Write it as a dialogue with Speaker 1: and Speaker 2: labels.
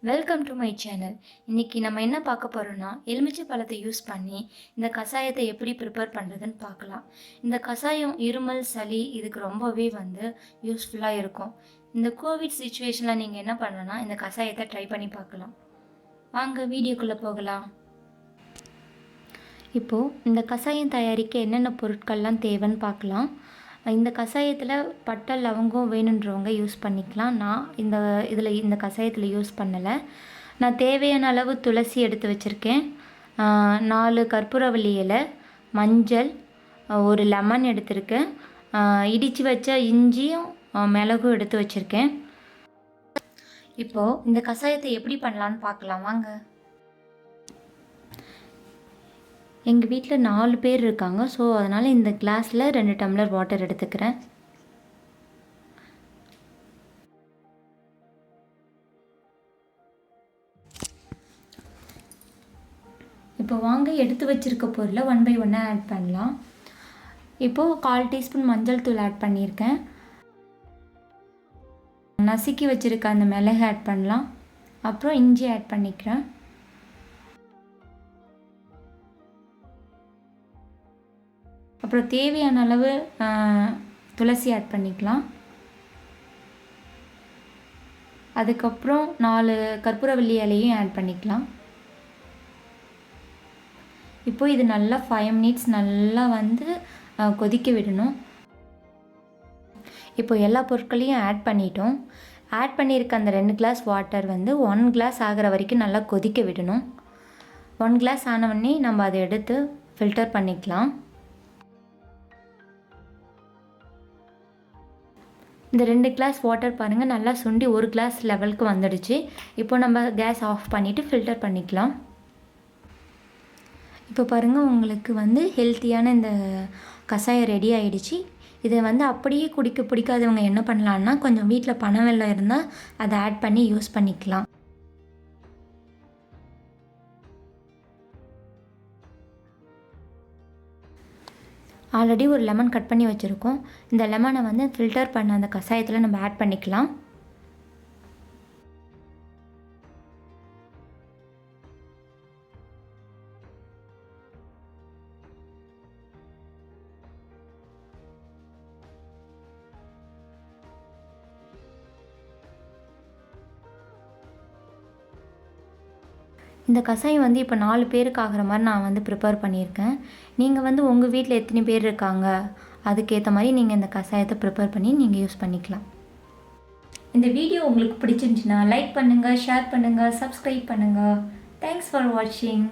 Speaker 1: Welcome to my channel. இன்றைக்கி நம்ம என்ன பார்க்க போகிறோன்னா, எலுமிச்சை பழத்தை யூஸ் பண்ணி இந்த கஷாயத்தை எப்படி ப்ரிப்பேர் பண்ணுறதுன்னு பார்க்கலாம். இந்த கஷாயம் இருமல், சளி இதுக்கு ரொம்பவே யூஸ்ஃபுல்லாக இருக்கும். இந்த கோவிட் சுச்சுவேஷனில் நீங்கள் என்ன பண்ணணும்னா, இந்த கஷாயத்தை ட்ரை பண்ணி பார்க்கலாம். வாங்க வீடியோக்குள்ளே போகலாம். இப்போது இந்த கஷாயம் தயாரிக்க என்னென்ன பொருட்கள்லாம் தேவைன்னு பார்க்கலாம். இந்த கஷாயத்தில் பட்டை, லவங்கம் வேணுன்றவங்க யூஸ் பண்ணிக்கலாம். நான் இந்த கஷாயத்தில் யூஸ் பண்ணலை. நான் தேவையான அளவு துளசி எடுத்து வச்சுருக்கேன். 4 கற்பூரவள்ளி இலை, மஞ்சள், ஒரு லெமன் எடுத்திருக்கேன். இடித்து வச்ச இஞ்சியும் மிளகும் எடுத்து வச்சுருக்கேன். இப்போது இந்த கஷாயத்தை எப்படி பண்ணலான்னு பார்க்கலாம் வாங்க. எங்கள் வீட்டில் 4 பேர் இருக்காங்க. ஸோ அதனால் இந்த கிளாஸில் 2 டம்ளர் வாட்டர் எடுத்துக்கிறேன். இப்போ வாங்க எடுத்து வச்சுருக்க பொருளை 1 by 1 ஆட் பண்ணலாம். இப்போது 1/4 டீஸ்பூன் மஞ்சள் தூள் ஆட் பண்ணியிருக்கேன். நசுக்கி வச்சுருக்க அந்த மிளகு ஆட் பண்ணலாம். அப்புறம் இஞ்சி ஆட் பண்ணிக்கிறேன். அப்புறம் தேவையான அளவு துளசி ஆட் பண்ணிக்கலாம். அதுக்கப்புறம் 4 கற்பூரவள்ளி இலையும் ஆட் பண்ணிக்கலாம். இப்போது இது நல்லா 5 மினிட்ஸ் நல்லா கொதிக்க விடணும். இப்போ எல்லா பொருட்களையும் ஆட் பண்ணிட்டோம். ஆட் பண்ணியிருக்க அந்த 2 கிளாஸ் வாட்டர் 1 கிளாஸ் ஆகிற வரைக்கும் நல்லா கொதிக்க விடணும். 1 கிளாஸ் ஆனவொடனே நம்ம அதை எடுத்து ஃபில்டர் பண்ணிக்கலாம். இந்த 2 கிளாஸ் வாட்டர் பாருங்கள் நல்லா சுண்டி 1 கிளாஸ் லெவலுக்கு வந்துடுச்சு. இப்போ நம்ம கேஸ் ஆஃப் பண்ணிவிட்டு ஃபில்டர் பண்ணிக்கலாம். இப்போ பாருங்கள் உங்களுக்கு ஹெல்த்தியான இந்த கஷாயம் ரெடி ஆகிடுச்சு. இதை அப்படியே குடிக்க பிடிக்காதவங்க என்ன பண்ணலான்னா, கொஞ்சம் வீட்டில் பனவெல்லம் இருந்தால் அதை ஆட் பண்ணி யூஸ் பண்ணிக்கலாம். ஆல்ரெடி ஒரு லெமன் கட் பண்ணி வச்சுருக்கோம். இந்த லெமனை ஃபில்டர் பண்ண அந்த கஷாயத்தில் நம்ம ஆட் பண்ணிக்கலாம். இந்த கஷாயம் இப்போ 4 பேருக்கு ஆகிற மாதிரி நான் ப்ரிப்பேர் பண்ணியிருக்கேன். நீங்கள் உங்கள் வீட்டில் எத்தனை பேர் இருக்காங்க அதுக்கேற்ற மாதிரி நீங்கள் இந்த கஷாயத்தை ப்ரிப்பேர் பண்ணி நீங்கள் யூஸ் பண்ணிக்கலாம். இந்த வீடியோ உங்களுக்கு பிடிச்சிருந்துச்சுன்னா லைக் பண்ணுங்கள், ஷேர் பண்ணுங்கள், சப்ஸ்கிரைப் பண்ணுங்கள். தேங்க்ஸ் ஃபார் வாட்சிங்.